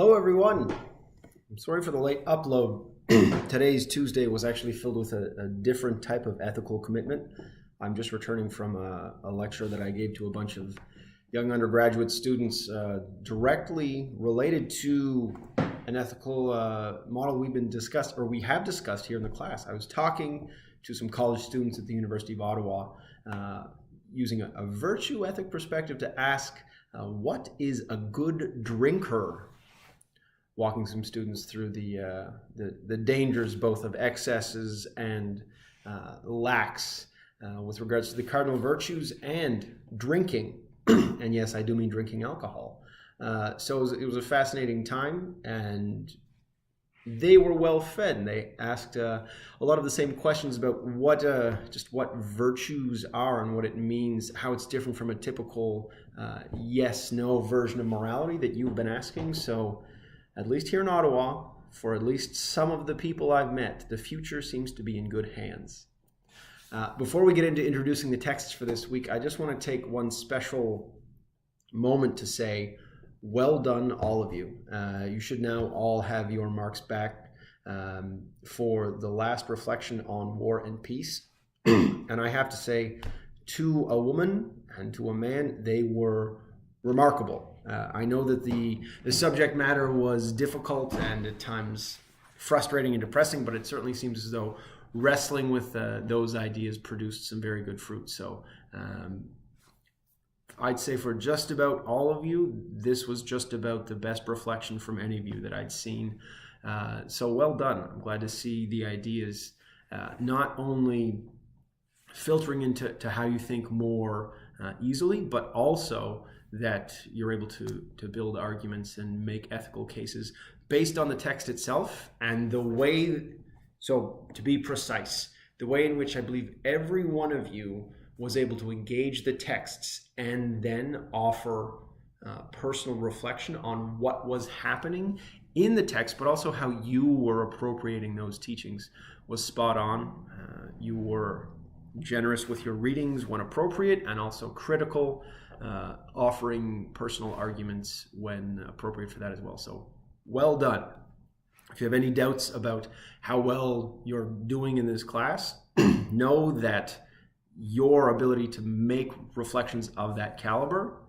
Hello, everyone. I'm sorry for the late upload. Today's Tuesday was actually filled with a different type of ethical commitment. I'm just returning from a lecture that I gave to a bunch of young undergraduate students directly related to an ethical model we have discussed here in the class. I was talking to some college students at the University of Ottawa using a virtue ethic perspective to ask what is a good drinker, walking some students through the dangers both of excesses and lacks with regards to the cardinal virtues and drinking. And yes, I do mean drinking alcohol. So it was a fascinating time, and they were well fed, and they asked a lot of the same questions about what virtues are and what it means, how it's different from a typical yes/no version of morality that you've been asking. So at least here in Ottawa, for at least some of the people I've met, the future seems to be in good hands. Before we get into introducing the texts for this week, I just want to take one special moment to say, well done, all of you. You should now all have your marks back for the last reflection on war and peace. And I have to say, to a woman and to a man, they were remarkable. I know that the subject matter was difficult and at times frustrating and depressing, but it certainly seems as though wrestling with those ideas produced some very good fruit. So I'd say for just about all of you, this was just about the best reflection from any of you that I'd seen. So well done. I'm glad to see the ideas not only filtering into how you think more easily, but also that you're able to build arguments and make ethical cases based on the text itself and the way, so to be precise, the way in which I believe every one of you was able to engage the texts and then offer personal reflection on what was happening in the text, but also how you were appropriating those teachings was spot on. You were generous with your readings when appropriate and also critical, offering personal arguments when appropriate for that as well. So well done. If you have any doubts about how well you're doing in this class, know that your ability to make reflections of that caliber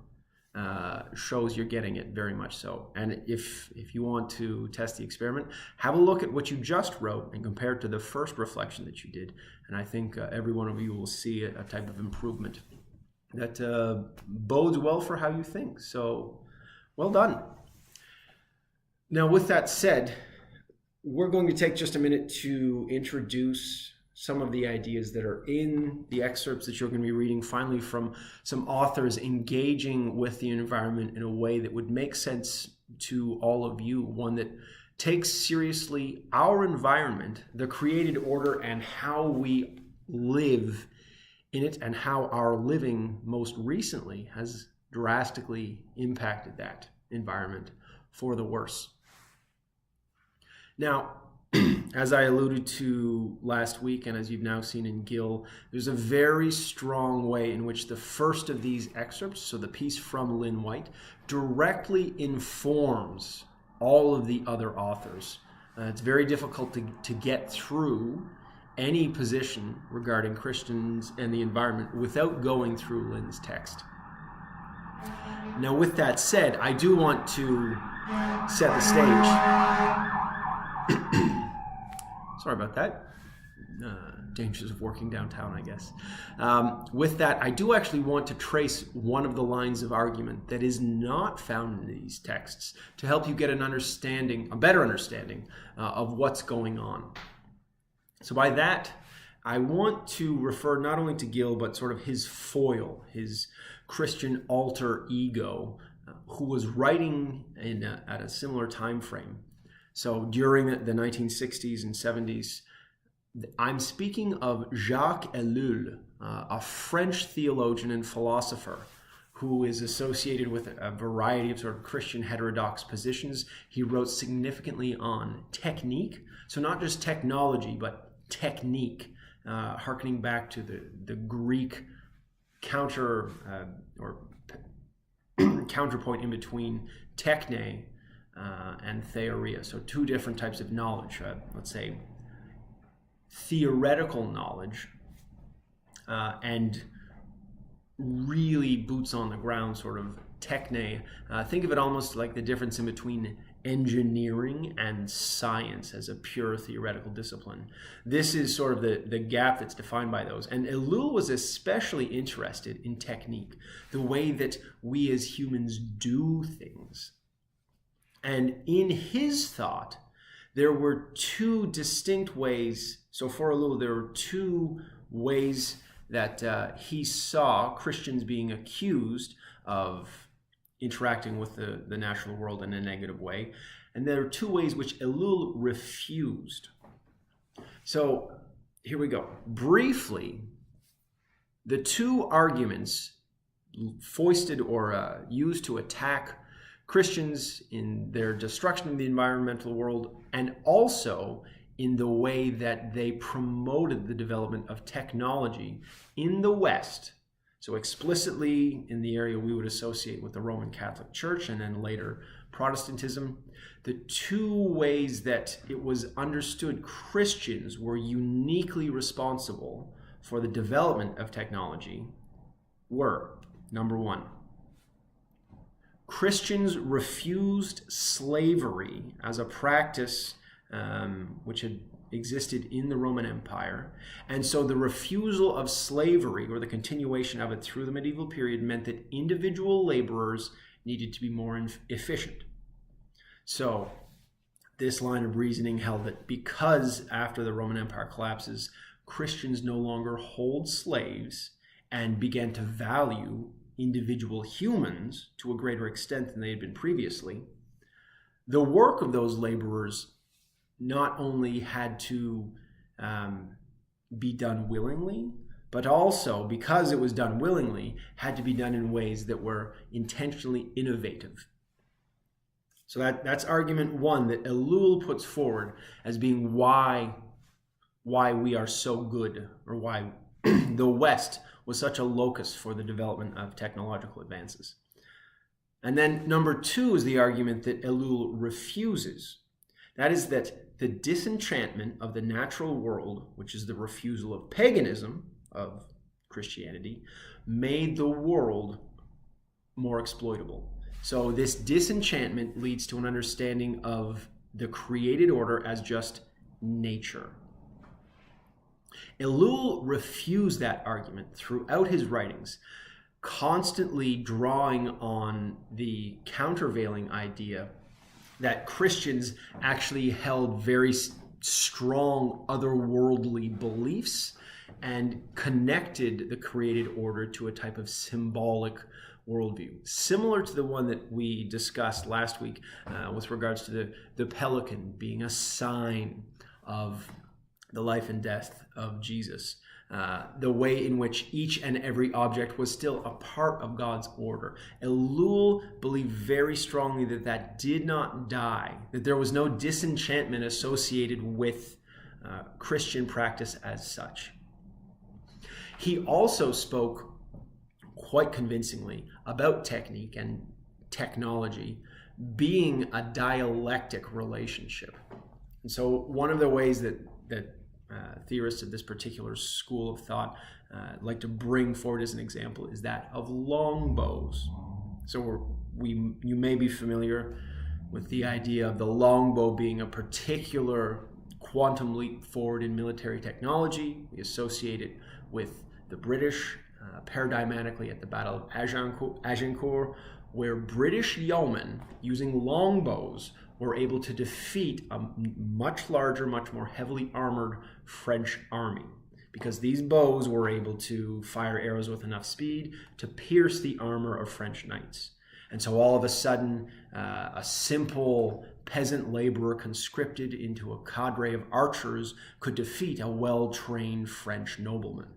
shows you're getting it very much so. And if you want to test the experiment, have a look at what you just wrote and compare it to the first reflection that you did. And I think every one of you will see a type of improvement that bodes well for how you think. So well done. Now, with that said, we're going to take just a minute to introduce some of the ideas that are in the excerpts that you're going to be reading, finally from some authors engaging with the environment in a way that would make sense to all of you, one that takes seriously our environment, the created order, and how we live in it, and how our living most recently has drastically impacted that environment for the worse. Now, as I alluded to last week, and as you've now seen in Gill, there's a very strong way in which the first of these excerpts, so the piece from Lynn White, directly informs all of the other authors. It's very difficult to get through any position regarding Christians and the environment without going through Lynn's text. Now, with that said, I do want to set the stage. Sorry about that. Dangers of working downtown, I guess. With that, I do actually want to trace one of the lines of argument that is not found in these texts to help you get a better understanding of what's going on. So by that, I want to refer not only to Gill, but sort of his foil, his Christian alter ego, who was writing at a similar time frame. So during the 1960s and 70s, I'm speaking of Jacques Ellul, a French theologian and philosopher who is associated with a variety of sort of Christian heterodox positions. He wrote significantly on technique, so not just technology, but technique, hearkening back to the Greek counterpoint in between techne and theoria. So two different types of knowledge. Let's say theoretical knowledge and really boots on the ground sort of techne. Think of it almost like the difference in between engineering and science as a pure theoretical discipline. This is sort of the gap that's defined by those. And Ellul was especially interested in technique, the way that we as humans do things. And in his thought, there were two distinct ways. So for Ellul, there were two ways that he saw Christians being accused of interacting with the natural world in a negative way. And there are two ways which Ellul refused. So here we go. Briefly, the two arguments foisted or used to attack Christians in their destruction of the environmental world, and also in the way that they promoted the development of technology in the West. So explicitly in the area we would associate with the Roman Catholic Church and then later Protestantism, the two ways that it was understood Christians were uniquely responsible for the development of technology were, number one, Christians refused slavery as a practice which had existed in the Roman Empire. And so the refusal of slavery, or the continuation of it through the medieval period, meant that individual laborers needed to be more efficient. So this line of reasoning held that because after the Roman Empire collapses, Christians no longer hold slaves and began to value individual humans to a greater extent than they had been previously, the work of those laborers not only had to be done willingly, but also, because it was done willingly, had to be done in ways that were intentionally innovative. So that's argument one that Ellul puts forward as being why we are so good, or why the West was such a locus for the development of technological advances. And then number two is the argument that Ellul refuses. That is that the disenchantment of the natural world, which is the refusal of paganism, of Christianity, made the world more exploitable. So this disenchantment leads to an understanding of the created order as just nature. Ellul refused that argument throughout his writings, constantly drawing on the countervailing idea that Christians actually held very strong otherworldly beliefs and connected the created order to a type of symbolic worldview, similar to the one that we discussed last week with regards to the pelican being a sign of the life and death of Jesus. The way in which each and every object was still a part of God's order. Ellul believed very strongly that did not die, that there was no disenchantment associated with Christian practice as such. He also spoke quite convincingly about technique and technology being a dialectic relationship. And so one of the ways that theorists of this particular school of thought like to bring forward as an example is that of longbows. So you may be familiar with the idea of the longbow being a particular quantum leap forward in military technology. We associate it with the British paradigmatically at the Battle of Agincourt, where British yeomen using longbows were able to defeat a much larger, much more heavily armored French army, because these bows were able to fire arrows with enough speed to pierce the armor of French knights. And so all of a sudden, a simple peasant laborer conscripted into a cadre of archers could defeat a well-trained French nobleman.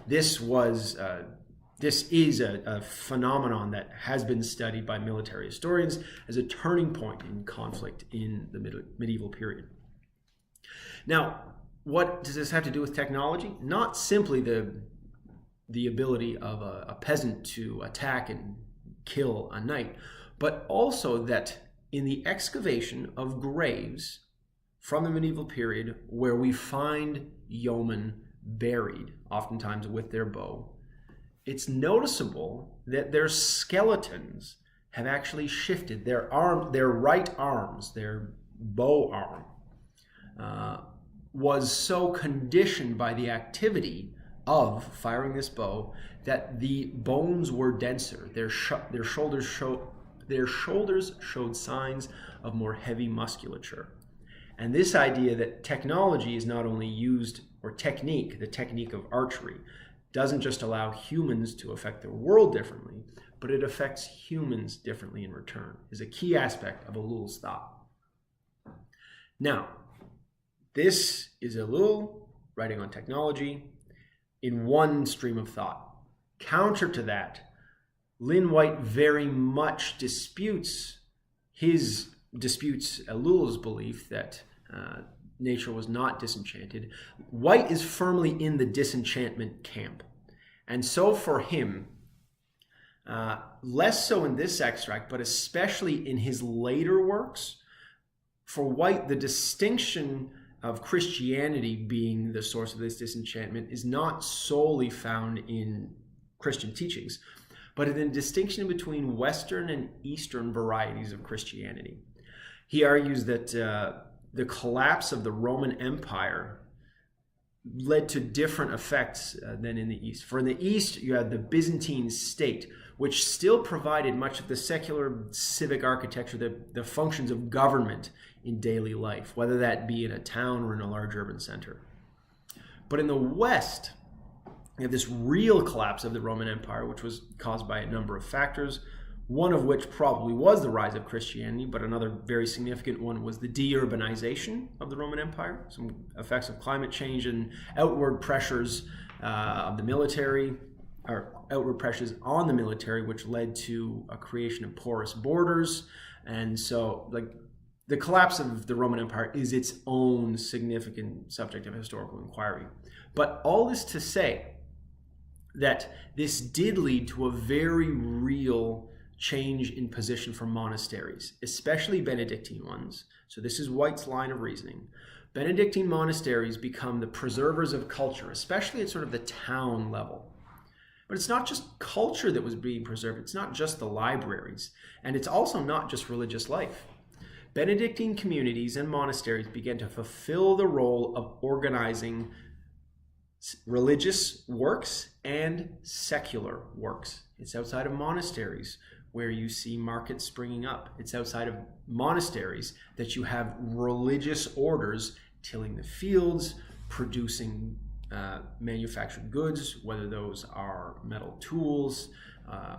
This is a phenomenon that has been studied by military historians as a turning point in conflict in the medieval period. Now, what does this have to do with technology? Not simply the ability of a peasant to attack and kill a knight, but also that in the excavation of graves from the medieval period where we find yeomen buried, oftentimes with their bow, it's noticeable that their skeletons have actually shifted. Their right arms, their bow arm, was so conditioned by the activity of firing this bow that the bones were denser. Their shoulders showed signs of more heavy musculature. And this idea that technology is not only used, or technique, the technique of archery, doesn't just allow humans to affect the world differently, but it affects humans differently in return, is a key aspect of Ellul's thought. Now, this is Ellul writing on technology in one stream of thought. Counter to that, Lynn White very much disputes Ellul's belief that nature was not disenchanted. White is firmly in the disenchantment camp. And so for him, less so in this extract, but especially in his later works, for White, the distinction of Christianity being the source of this disenchantment is not solely found in Christian teachings, but in the distinction between Western and Eastern varieties of Christianity. He argues that the collapse of the Roman Empire led to different effects than in the East. For in the East, you had the Byzantine state, which still provided much of the secular civic architecture, the functions of government in daily life, whether that be in a town or in a large urban center. But in the West, you have this real collapse of the Roman Empire, which was caused by a number of factors, one of which probably was the rise of Christianity, but another very significant one was the deurbanization of the Roman Empire, some effects of climate change and outward pressures of the military, or outward pressures on the military, which led to a creation of porous borders. And so, the collapse of the Roman Empire is its own significant subject of historical inquiry. But all this to say that this did lead to a very real change in position for monasteries, especially Benedictine ones. So this is White's line of reasoning. Benedictine monasteries become the preservers of culture, especially at sort of the town level. But it's not just culture that was being preserved. It's not just the libraries. And it's also not just religious life. Benedictine communities and monasteries began to fulfill the role of organizing religious works and secular works. It's outside of monasteries where you see markets springing up. It's outside of monasteries that you have religious orders tilling the fields, producing manufactured goods, whether those are metal tools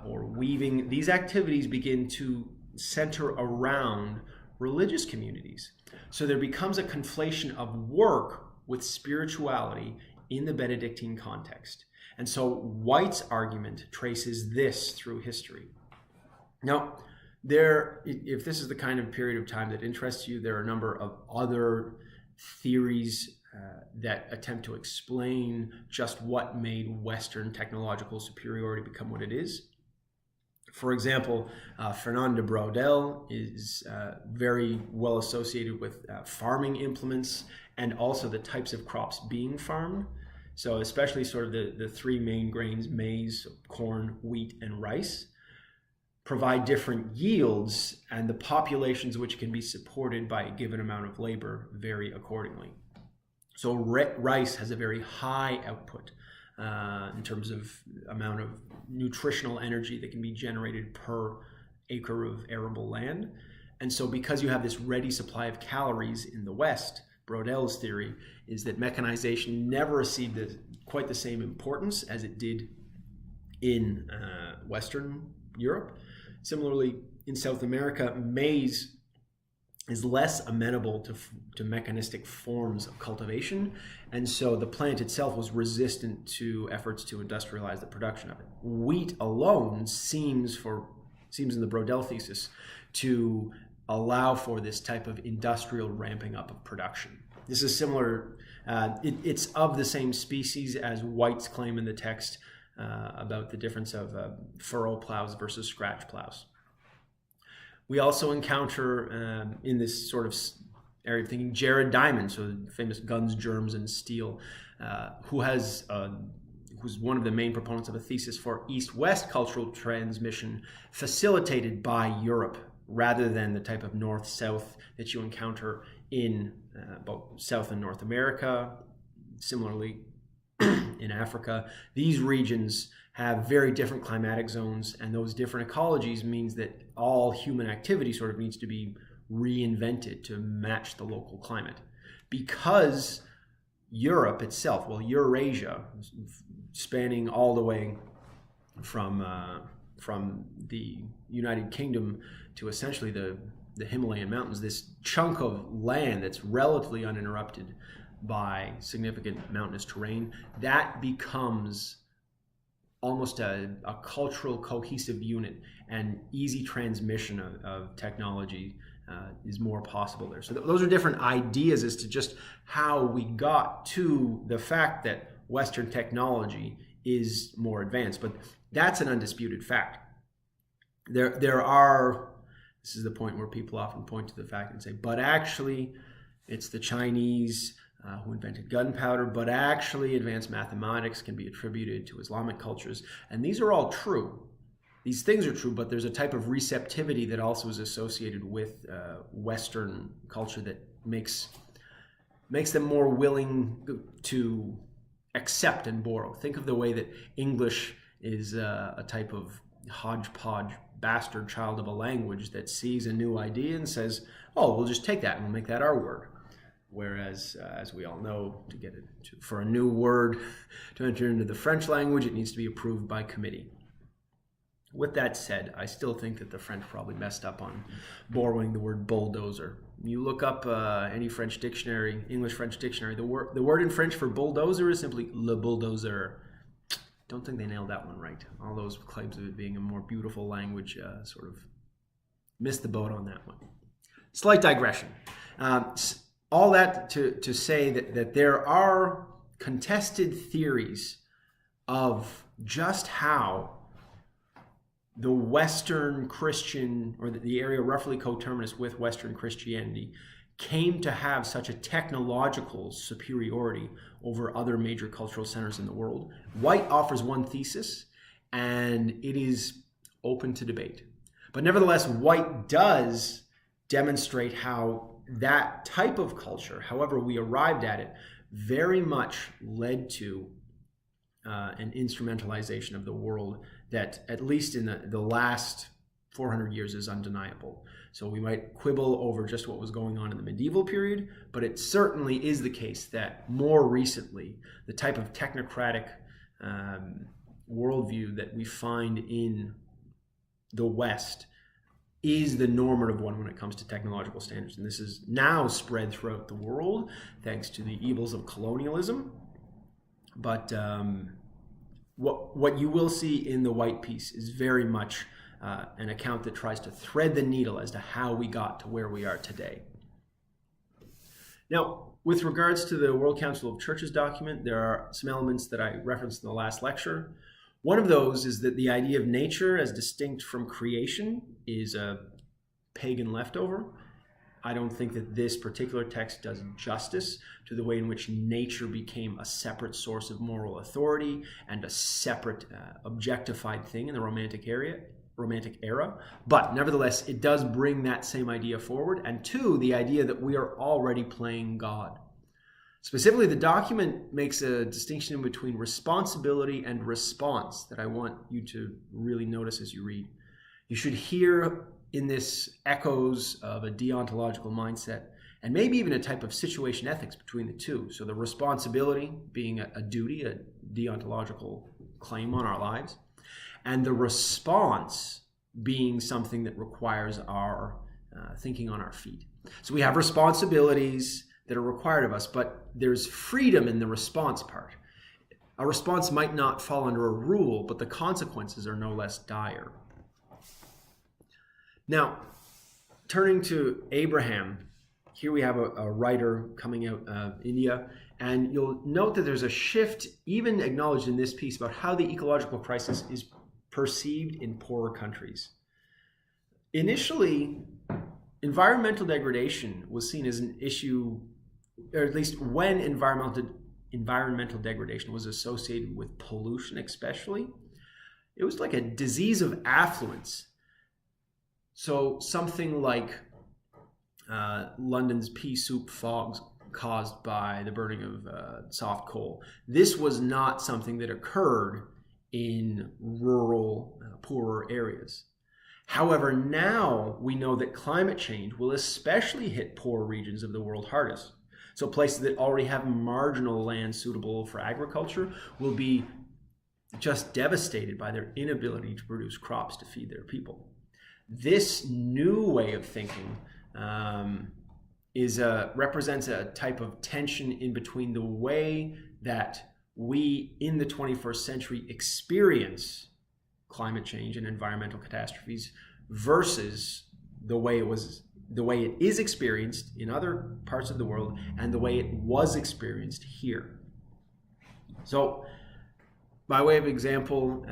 or weaving. These activities begin to center around religious communities. So there becomes a conflation of work with spirituality in the Benedictine context. And so White's argument traces this through history. Now, if this is the kind of period of time that interests you, there are a number of other theories that attempt to explain just what made Western technological superiority become what it is. For example, Fernand de Braudel is very well associated with farming implements and also the types of crops being farmed. So especially sort of the three main grains, maize, corn, wheat, and rice, provide different yields, and the populations which can be supported by a given amount of labor vary accordingly. So rice has a very high output in terms of amount of nutritional energy that can be generated per acre of arable land. And so because you have this ready supply of calories in the West, Braudel's theory is that mechanization never received quite the same importance as it did in Western Europe. Similarly, in South America, maize is less amenable to mechanistic forms of cultivation, and so the plant itself was resistant to efforts to industrialize the production of it. Wheat alone seems in the Braudel thesis to allow for this type of industrial ramping up of production. This is similar, it's of the same species as White's claim in the text about the difference of furrow plows versus scratch plows. We also encounter in this sort of area of thinking Jared Diamond, so the famous Guns, Germs, and Steel, who's one of the main proponents of a thesis for East-West cultural transmission facilitated by Europe rather than the type of North-South that you encounter in both South and North America. Similarly, in Africa, these regions have very different climatic zones, and those different ecologies means that all human activity sort of needs to be reinvented to match the local climate. Because Europe itself, well, Eurasia, spanning all the way from the United Kingdom to essentially the Himalayan mountains, this chunk of land that's relatively uninterrupted by significant mountainous terrain, that becomes almost a cultural cohesive unit, and easy transmission of technology is more possible there. So those are different ideas as to just how we got to the fact that Western technology is more advanced, but that's an undisputed fact. There are, this is the point where people often point to the fact and say, but actually it's the Chinese who invented gunpowder, but actually advanced mathematics can be attributed to Islamic cultures. And these are all true. These things are true, but there's a type of receptivity that also is associated with Western culture that makes them more willing to accept and borrow. Think of the way that English is a type of hodgepodge bastard child of a language that sees a new idea and says, oh, we'll just take that and we'll make that our word. Whereas, as we all know, for a new word to enter into the French language, it needs to be approved by committee. With that said, I still think that the French probably messed up on borrowing the word bulldozer. You look up any French dictionary, English-French dictionary, the word in French for bulldozer is simply le bulldozer. Don't think they nailed that one right. All those claims of it being a more beautiful language sort of missed the boat on that one. Slight digression. All that to say that there are contested theories of just how the Western Christian, or the area roughly coterminous with Western Christianity, came to have such a technological superiority over other major cultural centers in the world. White offers one thesis, and it is open to debate. But nevertheless, White does demonstrate how that type of culture, however we arrived at it, very much led to an instrumentalization of the world that, at least in the last 400 years, is undeniable. So we might quibble over just what was going on in the medieval period, but it certainly is the case that more recently, the type of technocratic worldview that we find in the West is the normative one when it comes to technological standards. And this is now spread throughout the world thanks to the evils of colonialism. But what you will see in the White piece is very much an account that tries to thread the needle as to how we got to where we are today. Now, with regards to the World Council of Churches document, there are some elements that I referenced in the last lecture. One of those is that the idea of nature as distinct from creation is a pagan leftover. I don't think that this particular text does justice to the way in which nature became a separate source of moral authority and a separate objectified thing in the Romantic era. But nevertheless, it does bring that same idea forward. And two, the idea that we are already playing God. Specifically, the document makes a distinction between responsibility and response that I want you to really notice as you read. You should hear in this echoes of a deontological mindset, and maybe even a type of situation ethics between the two. So the responsibility being a duty, a deontological claim on our lives, and the response being something that requires our thinking on our feet. So we have responsibilities that are required of us, but there's freedom in the response part. A response might not fall under a rule, but the consequences are no less dire. Now, turning to Abraham, here we have a writer coming out of India, and you'll note that there's a shift, even acknowledged in this piece, about how the ecological crisis is perceived in poorer countries. Initially, environmental degradation was seen as an issue, or at least when environmental degradation was associated with pollution especially, it was like a disease of affluence. So something like London's pea soup fogs caused by the burning of soft coal. This was not something that occurred in rural, poorer areas. However, now we know that climate change will especially hit poor regions of the world hardest. So places that already have marginal land suitable for agriculture will be just devastated by their inability to produce crops to feed their people. This new way of thinking represents a type of tension in between the way that we in the 21st century experience climate change and environmental catastrophes versus the way it is experienced in other parts of the world and the way it was experienced here. So, by way of example,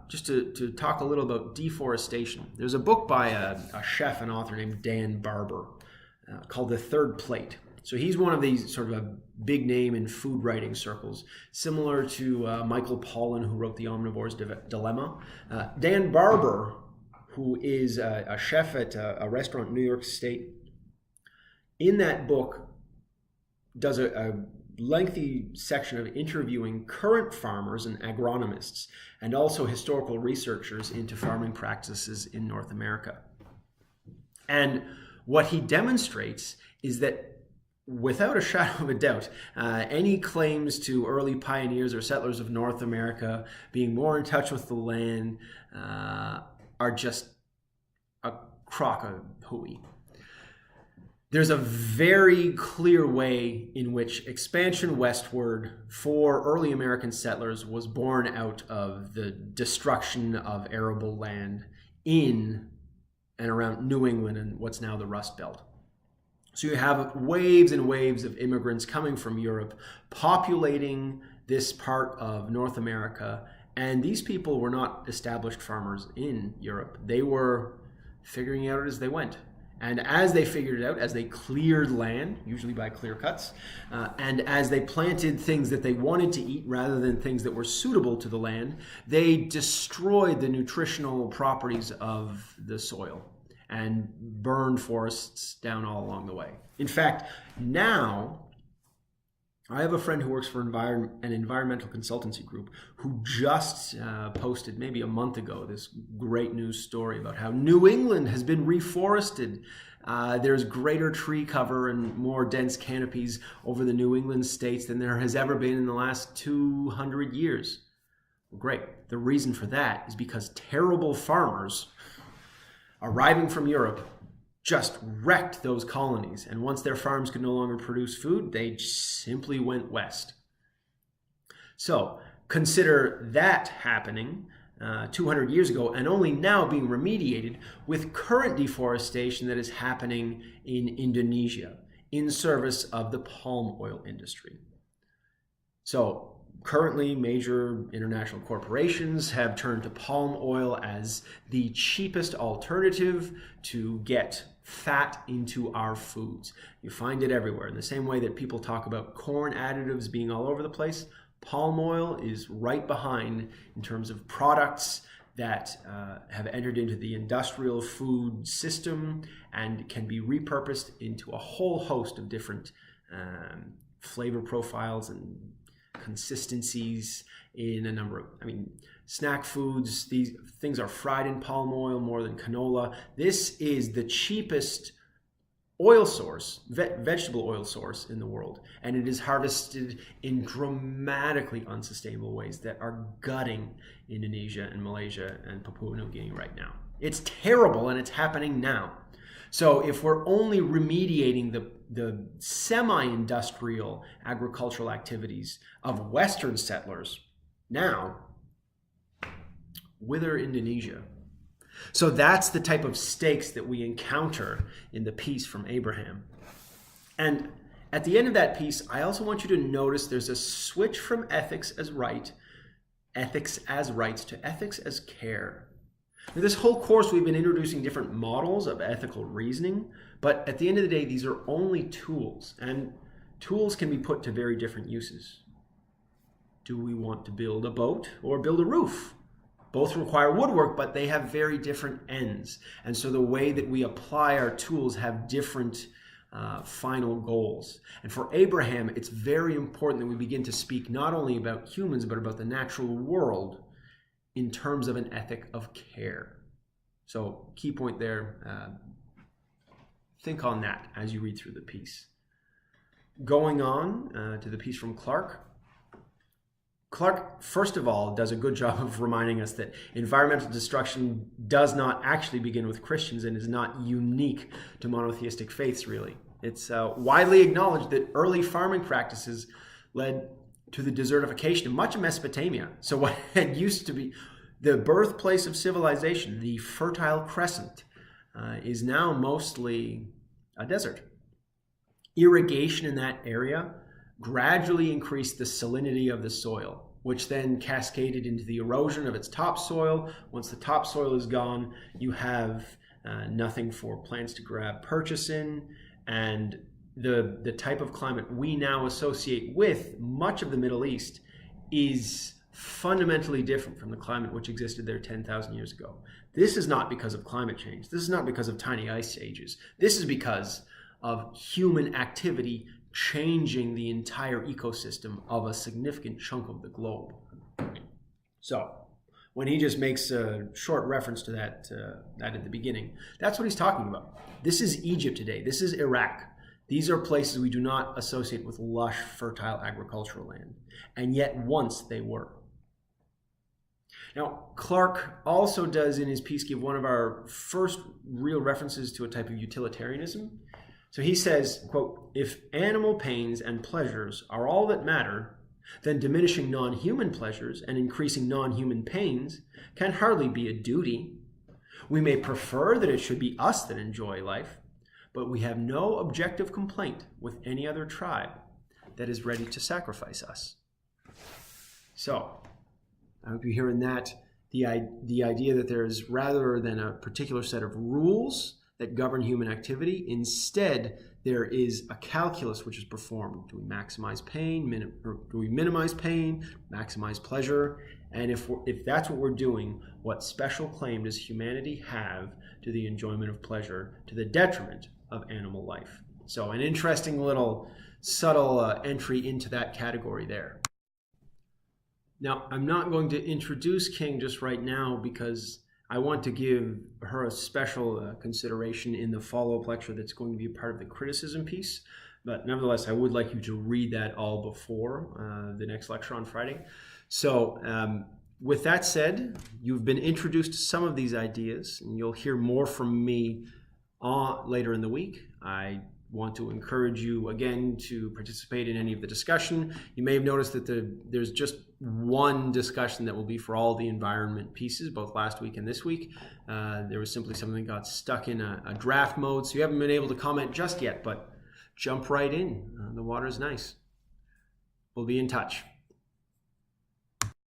just to talk a little about deforestation, there's a book by a chef and author named Dan Barber called The Third Plate. So he's one of these sort of a big name in food writing circles, similar to Michael Pollan, who wrote The Omnivore's Dilemma. Dan Barber, who is a chef at a restaurant in New York State, in that book does a lengthy section of interviewing current farmers and agronomists, and also historical researchers into farming practices in North America. And what he demonstrates is that without a shadow of a doubt, any claims to early pioneers or settlers of North America being more in touch with the land are just a crock of hooey. There's a very clear way in which expansion westward for early American settlers was born out of the destruction of arable land in and around New England and what's now the Rust Belt. So you have waves and waves of immigrants coming from Europe, populating this part of North America. And these people were not established farmers in Europe. They were figuring it out as they went. And as they figured it out, as they cleared land, usually by clear cuts, and as they planted things that they wanted to eat rather than things that were suitable to the land, they destroyed the nutritional properties of the soil and burned forests down all along the way. In fact, now I have a friend who works for an environmental consultancy group who just posted maybe a month ago this great news story about how New England has been reforested. There's greater tree cover and more dense canopies over the New England states than there has ever been in the last 200 years. Well, great. The reason for that is because terrible farmers arriving from Europe just wrecked those colonies. And once their farms could no longer produce food, they simply went west. So consider that happening 200 years ago and only now being remediated with current deforestation that is happening in Indonesia in service of the palm oil industry. So currently, major international corporations have turned to palm oil as the cheapest alternative to get fat into our foods. You find it everywhere. In the same way that people talk about corn additives being all over the place, palm oil is right behind in terms of products that have entered into the industrial food system and can be repurposed into a whole host of different flavor profiles and consistencies in a number of, snack foods. These things are fried in palm oil more than canola. This is the cheapest oil source, vegetable oil source in the world. And it is harvested in dramatically unsustainable ways that are gutting Indonesia and Malaysia and Papua New Guinea right now. It's terrible and it's happening now. So if we're only remediating the semi-industrial agricultural activities of Western settlers now, whither Indonesia? So that's the type of stakes that we encounter in the piece from Abraham. And at the end of that piece, I also want you to notice there's a switch from ethics as rights to ethics as care. Now, this whole course, we've been introducing different models of ethical reasoning, but at the end of the day, these are only tools, and tools can be put to very different uses. Do we want to build a boat or build a roof? Both require woodwork, but they have very different ends. And so the way that we apply our tools have different final goals. And for Abraham, it's very important that we begin to speak not only about humans, but about the natural world in terms of an ethic of care. So key point there, think on that as you read through the piece. Going on to the piece from Clark. Clark, first of all, does a good job of reminding us that environmental destruction does not actually begin with Christians and is not unique to monotheistic faiths, really. It's widely acknowledged that early farming practices led to the desertification of much of Mesopotamia. So what had used to be the birthplace of civilization, the Fertile Crescent, is now mostly a desert. Irrigation in that area gradually increased the salinity of the soil, which then cascaded into the erosion of its topsoil. Once the topsoil is gone, you have nothing for plants to grab purchase in, and the type of climate we now associate with much of the Middle East is fundamentally different from the climate which existed there 10,000 years ago. This is not because of climate change. This is not because of tiny ice ages. This is because of human activity changing the entire ecosystem of a significant chunk of the globe. So when he just makes a short reference to that at the beginning, that's what he's talking about. This is Egypt today. This is Iraq. These are places we do not associate with lush, fertile agricultural land, and yet once they were. Now, Clark also does in his piece give one of our first real references to a type of utilitarianism. So he says, quote, "If animal pains and pleasures are all that matter, then diminishing non-human pleasures and increasing non-human pains can hardly be a duty. We may prefer that it should be us that enjoy life, but we have no objective complaint with any other tribe that is ready to sacrifice us." So, I hope you're hearing that, the idea that there's rather than a particular set of rules that govern human activity, instead there is a calculus which is performed. Do we maximize pain, or do we minimize pain, maximize pleasure? And if that's what we're doing, what special claim does humanity have to the enjoyment of pleasure to the detriment of animal life? So an interesting little subtle entry into that category there. Now, I'm not going to introduce King just right now because I want to give her a special consideration in the follow-up lecture that's going to be a part of the criticism piece. But nevertheless, I would like you to read that all before the next lecture on Friday. So with that said, you've been introduced to some of these ideas, and you'll hear more from me later in the week. I want to encourage you again to participate in any of the discussion. You may have noticed that there's just one discussion that will be for all the environment pieces, both last week and this week. There was simply something that got stuck in a draft mode, so you haven't been able to comment just yet, but jump right in. The water's nice. We'll be in touch.